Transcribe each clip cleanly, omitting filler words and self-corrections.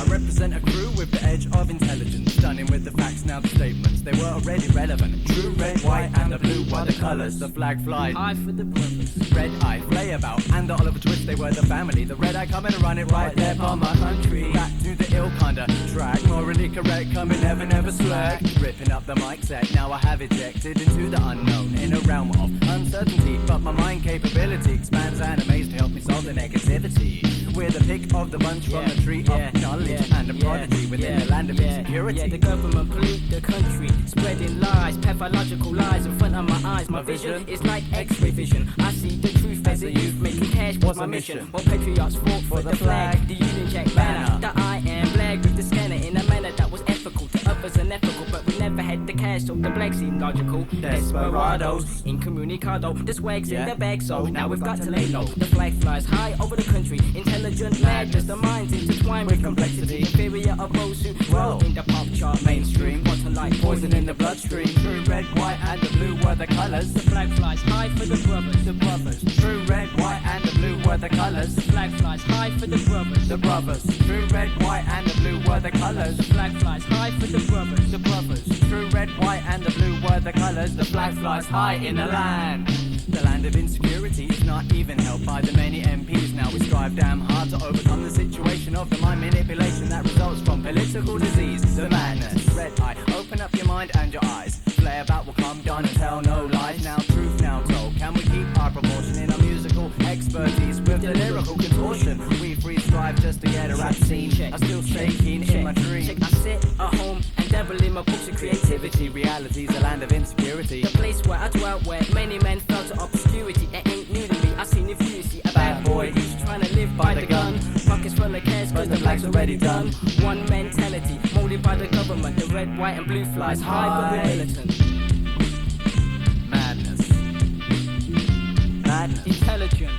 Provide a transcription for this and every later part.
Represent a crew with the edge of intelligence, stunning with the facts, now the statements. They were already relevant. True red, white, and the blue were the colours. The flag flies high for the brothers. Red eye, play about, and the Oliver Twist. They were the family. The red eye coming to run it right there on my country. Back to the ill kinda track, morally correct, coming never slack. Ripping up the mic set, now I have ejected into the unknown in a realm of uncertainty. But my mind capability expands and amazed to help me solve the negativity. We're the pick of the bunch from the tree of knowledge and a prodigy within the land of insecurity. Yeah, the government pollute the country, spreading lies, pathological lies in front of my eyes. My vision is like X-ray vision. I see the truth as a youth, making cash was my mission. While patriots fought for the flag, the Union Jack banner, the I am flag with the scanner in a manner that was ethical to others unethical, but we never had the cash, so the black seemed logical. Desperados, incommunicado, the swag's in the bag, so now we've got to lay low. The flag flies high over the country, intelligent madness, the minds intertwined with complexity, inferior of those who grow in the pop chart mainstream. Bottom like poison in the bloodstream. True red, white, and the blue were the colours. The flag flies high for the brothers, the brothers. True red, white, and the blue were the colours. The flag flies high for the brothers, the brothers. True red, white, and the blue were the colours. The flag flies high for the brothers, the brothers. True red, white, and the blue were the colours. The flag flies high in the land. The land of insecurity is not even held by the many MPs. Now we strive damn hard to overcome the situation of the mind manipulation that results from political disease. The madness. Red eye, open up your mind and your eyes. Play about will come done and tell no lies. Now truth now told. Can we keep our proportion in our musical expertise with the lyrical contortion? We free strive just to get a rap scene. I still stay keen in my dream. I sit at home and dabble in my books of creativity. Reality's a land of insecurity. The place where I dwell, where many men fell to obscurity. It ain't new to me. I seen if you see a bad boy who's trying to live by the gun. Pockets full of cash cause the black's already done. One mentality molded by the government. The red, white and blue flies high but we're militant. Madness. Madness. Intelligent.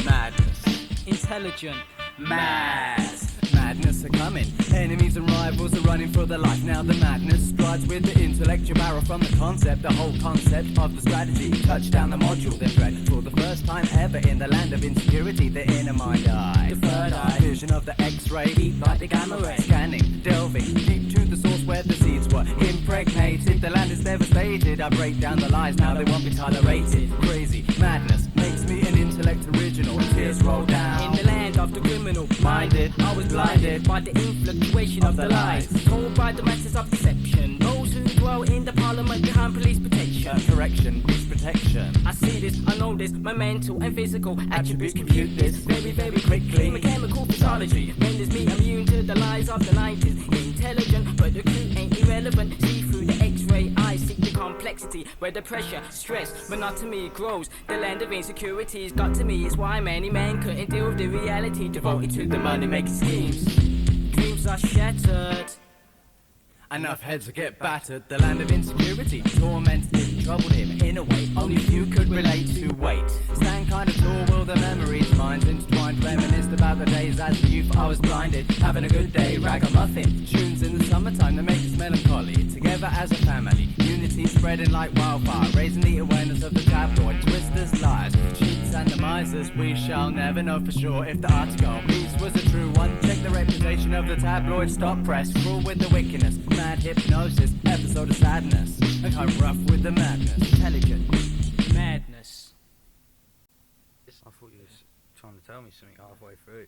Madness. Intelligent. Mass. Madness are coming. Enemies and rivals are running for their life. Now the madness strides with the intellect. You borrow from the concept, the whole concept of the strategy. Touch down the module, then dread. For the first time ever in the land of insecurity, the inner mind eye. The third eye. Vision of the X-ray. Deep like the gamma ray. Scanning, delving deep to the source where the seeds were impregnated. The land is devastated. I break down the lies, now they won't be tolerated. Crazy madness makes me an intellect original. Tears roll down. In the land of the criminal minded, I was blinded by the influctuation of the lies told by the masters of deception. Those who dwell in the parliament behind police protection. Correction is protection. I see this, I know this, my mental and physical attributes compute this very quickly. Mechanical physiology renders me immune to the lies of the 90s. Intelligent, but the crew ain't irrelevant. See through the X-ray eyes, see the complexity where the pressure, stress, monotony grows. The land of insecurity's got to me. It's why many men couldn't deal with the reality devoted to the money-making schemes. Dreams are shattered. Enough heads will get battered. The land of insecurity tormented him, troubled him in a way only few could relate to. Wait, stand kind of tall, will the memories, minds intertwined, reminisced about the days as a youth I was blinded, having a good day, ragamuffin tunes in the summertime that make us melancholy. Together as a family, unity spreading like wildfire, raising the awareness of the tabloid twisters' lies, cheats and the misers. We shall never know for sure if the article piece was a true one. Check the reputation of the tabloid stop press, cruel with the wickedness. Mad hypnosis, episode of sadness. And I'm rough with the madness. Intelligent. Madness. I thought you was trying to tell me something halfway through.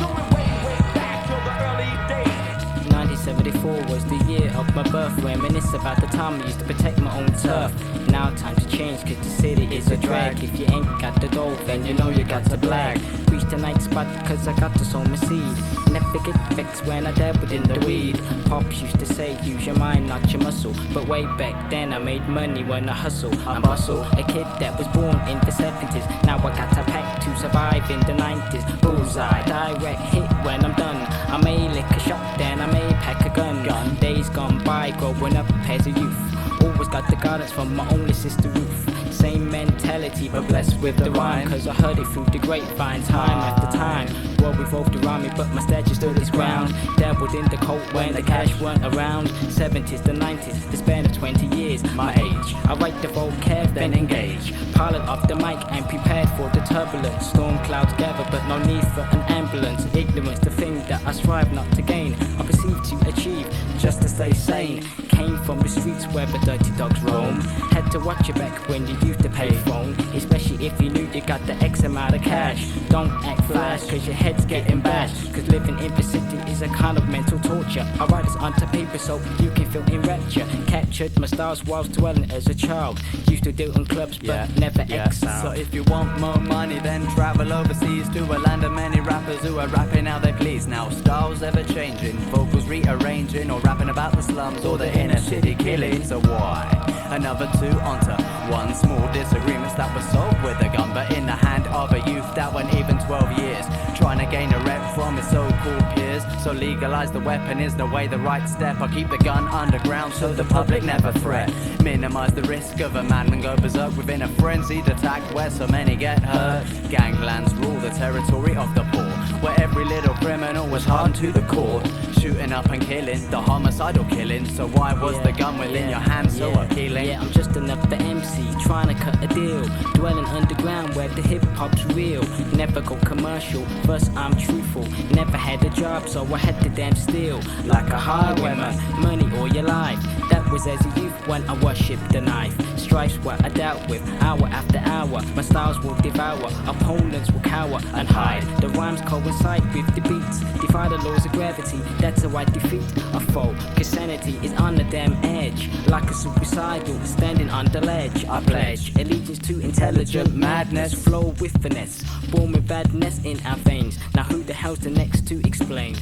Going way back to the early days. 1974 was the year of my birth. Reminisce about the time I used to protect my own turf. Now time to change cause the city is a drag. If you ain't got the dough then you know you got to blag. Reach the night spot cause I got to sow my seed. Never get vexed when I dabbled in the weed. Pops used to say use your mind not your muscle. But way back then I made money when I hustle. I bustle, a kid that was born in the 70s. Now I got a pack to survive in the 90s. Bullseye, direct hit when I'm done. I may lick a shot then I may pack a gun. Days gone by growing up as a youth. Always got the guidance from my only sister Ruth. Same mentality but blessed with the rhyme. Cause I heard it through the grapevine time after time. world revolved around me, but my stature stood its ground. Dabbled in the cult when the cash weren't around. 70s, the 90s, the span of 20 years, my age. I write the vocab, then engage. Pilot off the mic and prepared for the turbulence. Storm clouds gather, but no need for an ambulance. Ignorance, the thing that I strive not to gain. I perceive to achieve, just to stay sane. Came from the streets where the dirty dogs roam. Had to watch your back when you used to pay phone, especially if you knew you got the X amount of cash. Don't act flash, cause your head's getting bashed. Cause living in the city is a kind of mental torture. I write this onto paper so you can feel in rapture. Captured my styles whilst dwelling as a child. Used to do it in clubs but never exiled. So if you want more money, then travel overseas to a land of many rappers who are rapping how they please. Now styles ever changing, vocals rearranging, or rapping about the slums or the inner city killing. So why? Another two onto one. Small disagreements that were solved with a gun, but in the hand of a youth that went even 12 years, trying to gain a rep from his so-called peers. So legalize the weapon is the way, the right step. I keep the gun underground so the public never fret. Minimize the risk of a madman go berserk within a frenzied attack where so many get hurt. Ganglands rule the territory of the poor, where every little criminal was hardened to the core. Shooting up and killing, the homicidal killing. So why was the gun within your hand so appealing? Yeah, I'm just another MC trying to cut a deal. Dwelling underground where the hip-hop's real. Never go commercial, first I'm truthful. Never had a job so I had to damn steal. Like a highwayman, money all your life. That was as a youth when I worshipped the knife. Strifes what I dealt with, hour after hour. My styles will devour, opponents will cower and hide. The rhymes coincide with the beats, defy the laws of gravity. That's how I defeat a foe, cause sanity is on the damn edge. Like a suicidal, standing on the ledge. I pledge allegiance to intelligent madness. Flow with finesse, born with badness in our veins. Now who the hell's the next to explain?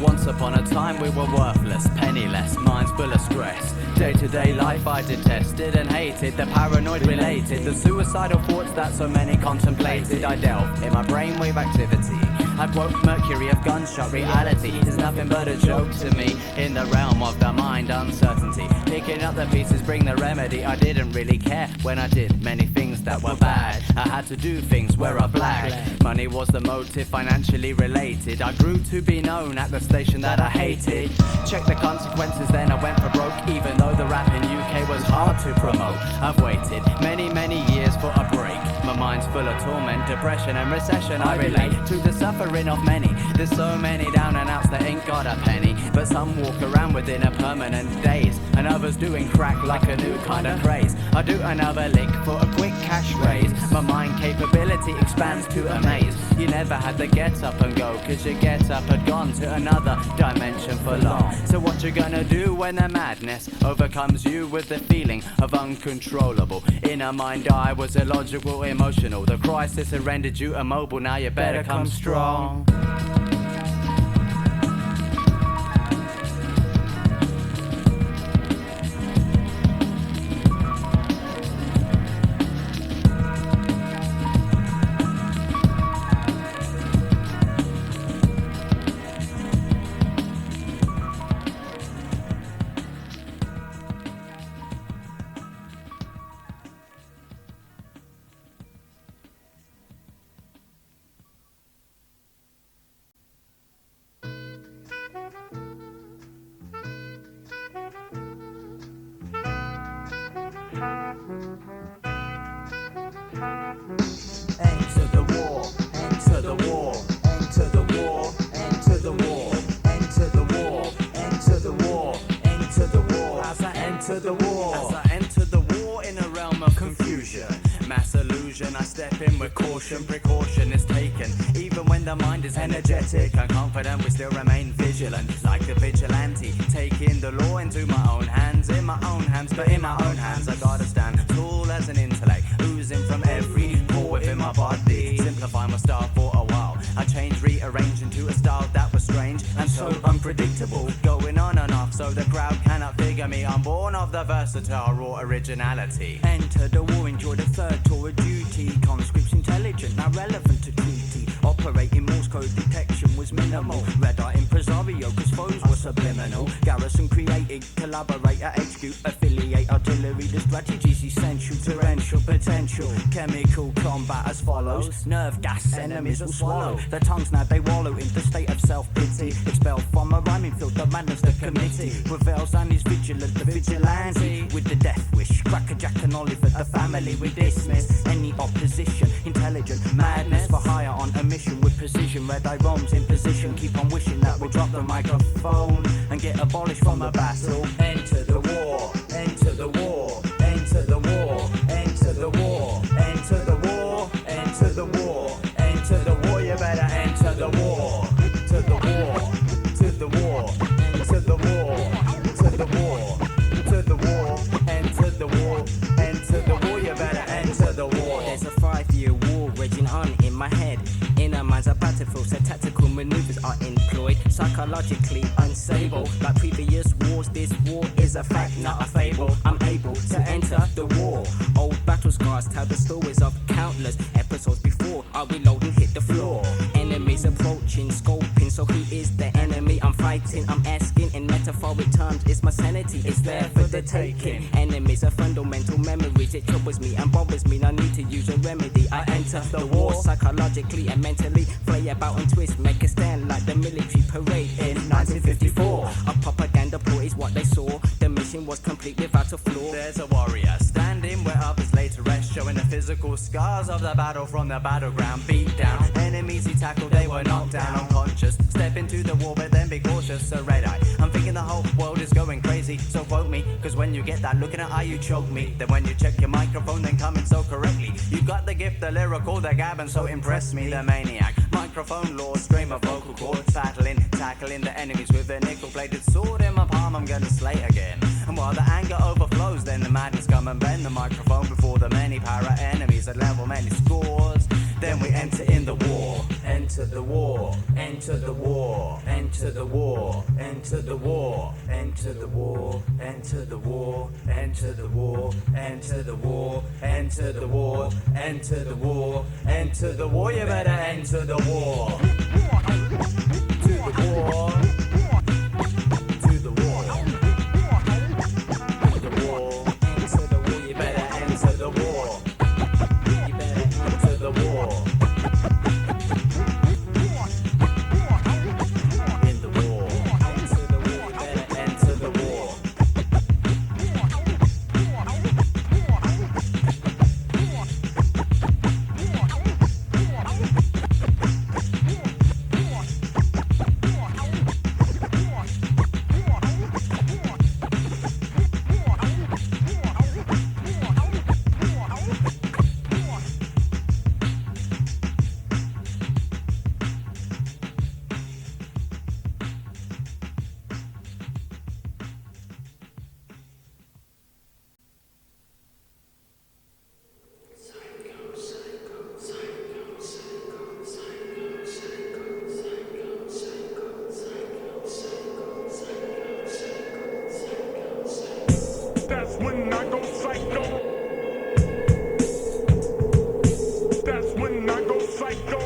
Once upon a time we were worthless, penniless, minds full of stress. Day-to-day life I detested and hated, the paranoid related, the suicidal thoughts that so many contemplated. I delve in my brainwave activity. I quote Mercury of gunshot reality is nothing but a joke to me. In the realm of the mind uncertainty, picking up the pieces bring the remedy. I didn't really care when I did many things that were bad. I had to do things where I blagged. Money was the motive, financially related. I grew to be known at the station that I hated. Check the consequences, then I went for broke. Even though the rap in UK was hard to promote, I've waited many years for a break. My mind's full of torment, depression and recession. I relate to the suffering of many. There's so many down and outs that ain't got a penny, but some walk around within a permanent daze, and others doing crack like a new kind of craze. I do another lick for a quick cash raise. My mind capability expands to amaze. You never had to get up and go, cause your get up had gone to another dimension for long. So what you gonna do when the madness overcomes you with the feeling of uncontrollable inner mind? I was illogical, emotional. The crisis had rendered you immobile. Now you better come strong. As I enter the war in a realm of confusion, mass illusion, I step in with caution. Precaution is taken, even when the mind is energetic and confident, we still remain vigilant, like a vigilante, taking the law into my own hands. In my own hands, but in my own hands I gotta stand tall as an intellect, oozing from every pore within my body. Simplify my style for a while, I changed, rearranged into a style that was strange and so unpredictable, going on and off so the crowd cannot figure me. I'm born of the versatile raw originality. Enter the war, enjoy the third tour of duty. Conscripts intelligent, now relevant to treaty. Operating Morse code detection was minimal. Red eye impresario, cause foes were subliminal. Garrison created, collaborator, execute, affiliate, artillery, the strategy's essential. Torrential potential, chemical combat as follows. Nerve gas, enemies will swallow. Their tongues now they wallow in the state of self-pity. Expelled from a rhyming field, the madness the committee prevails and is vigilant, the vigilante. With the death wish, Cracker Jack and Oliver, the family we dismiss any opposition. Intelligent madness for hire on a mission with precision. Red eye roams in position, keep on wishing that we'll drop the microphone and get abolished from a battle. Enter the war, enter the war, enter the war, enter the war, enter the war, enter the war, enter the war, you better enter the war, to the war, to the war, to the war, to the war, to the war, enter the war, enter the war, you better enter the war. There's a 5-year war raging on in my head. Inner minds are battlefields, so tactical maneuvers are employed. Psychologically unstable, like previous wars, this war is a fact, not a fable. I'm able to enter the war. Old battle scars tell the stories of countless episodes before I reload and hit the floor. Enemies approaching, scoping, so who is the enemy I'm fighting? I'm asking in metaphoric terms, is my sanity, it's there for the taking. Enemies are fundamental memories, it troubles me and bothers me, I need to use a remedy. I enter the war psychologically and mentally, play about and twist, make a stand like the military parade in 1954. A propaganda ploy is what they saw, the mission was complete without a flaw. There's a warrior standing where others lay to rest, showing the physical scars of the battle from the battleground. Beat down, enemies he tackled, they were knocked down unconscious. Step into the war, but then be cautious. So red eye, I'm thinking the whole world is going crazy. So quote me, cause when you get that look in the eye, you choke me. Then when you check your microphone, then coming so correctly. You got the gift, the lyrical, the gabbing, so impress me, the maniac. Microphone laws, stream of vocal cords, battling, tackling the enemies with a nickel-bladed sword in my palm. I'm gonna slay again. And while the anger overflows, then the madness come and bend the microphone before the many para enemies that level many scores. Then we enter in the war. Enter the war. Enter the war. Enter the war. Enter the war. Enter the war. Enter the war. Enter the war. Enter the war. Enter the war. Enter the war. Enter the war. You better enter the war. To the war. To the war. To the war. Enter the war. You better enter the war. You better enter the war. In the war. Enter the war. You better enter the war. That's when I go psycho. That's when I go psycho.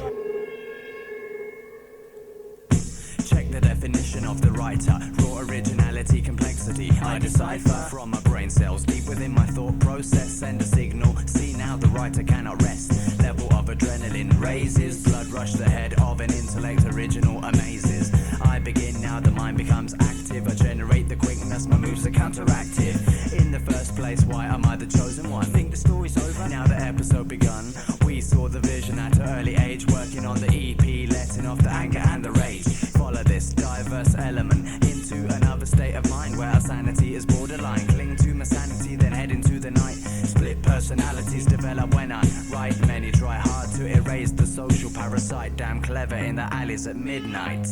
Check the definition of the writer. Raw originality, complexity. I decipher from my brain cells deep within my thought process. Send a signal. See now the writer cannot rest. Level of adrenaline raises. Blood rush the head of an intellect. Original amazes. I begin now. The mind becomes active. I generate the quickness. My moves are counteractive. In the first place, why am I the chosen one? Think the story's over. Now the episode begun. We saw the vision at an early age. Working on the EP. Letting off the anger and the rage. Follow this diverse element into another state of mind where our sanity is borderline. Cling to my sanity, then head into the night. Split personalities develop when I write. Many try hard to erase the social parasite. Damn clever in the alleys at midnight.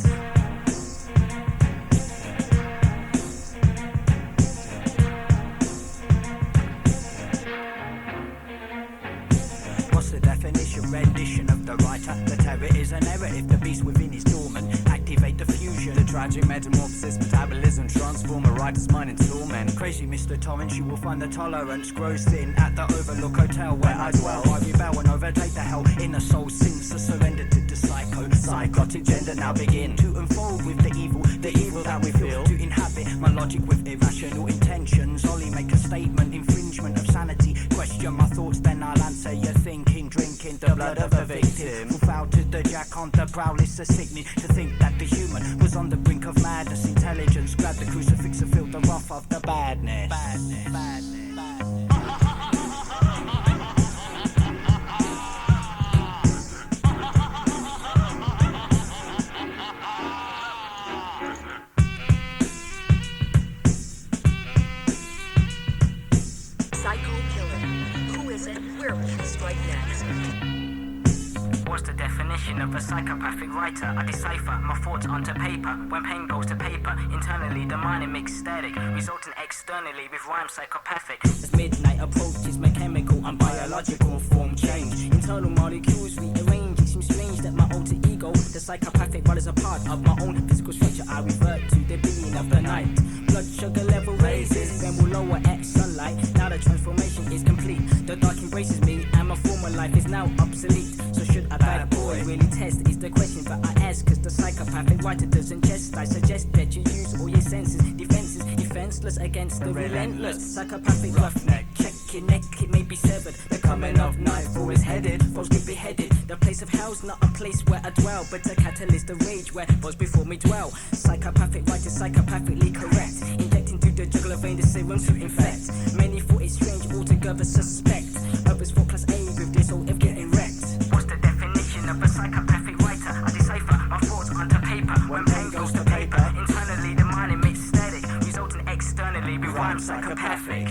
What's the definition? Rendition of the writer. The terror is an error if the beast within is dormant. Activate the fusion. The tragic metamorphosis, metabolism transform a writer's mind in torment. Crazy Mr. Torrance, you will find the tolerance grows thin at the Overlook Hotel where I dwell. I rebel and overtake the hell. Inner soul sins to surrender to the psychotic gender. Now begin to unfold with the evil that we feel. To inhabit my logic with irrational intent. intentions. Ollie make a statement, infringement of sanity. Question my thoughts, then I'll answer your thinking. Drinking the blood of a victim who fell to the jack on the prowl. It's a sickening to think that the human was on the brink of madness. Intelligence grabbed the crucifix and filled the wrath of the badness. Psycho killer. Who is it? Where will he strike next? What's the definition of a psychopathic writer? I decipher my thoughts onto paper. When pen goes to paper, internally the mind is mixed static, resulting externally with rhyme psychopathic. As midnight approaches, mechanical and biological form change. Internal molecules rearrange. It seems strange that my alter ego, the psychopathic writer, is a part of my own physical structure. I revert to the beginning of the night. Blood sugar level raises, then will lower at sunlight. Now the transformation is complete. The dark embraces me, and my former life is now obsolete. So should a bad boy really test? Is the question that I ask, cause the psychopathic writer doesn't jest. I suggest that you use all your senses, defenses, defenseless against the relentless psychopathic roughneck. Check your neck, it may be severed. The coming of nightfall is headed, foes get beheaded. The place of hell's not a place where I dwell, but a catalyst of rage where those before me dwell. Psychopathic writer, psychopathically correct, injecting through the jugular vein the serum to infect. Many thought it strange, altogether suspect. Others thought class A with this all if getting wrecked. What's the definition of a psychopathic writer? I decipher my thoughts onto paper. When pen goes to paper, internally the mind emits static, resulting externally with rhyme psychopathic.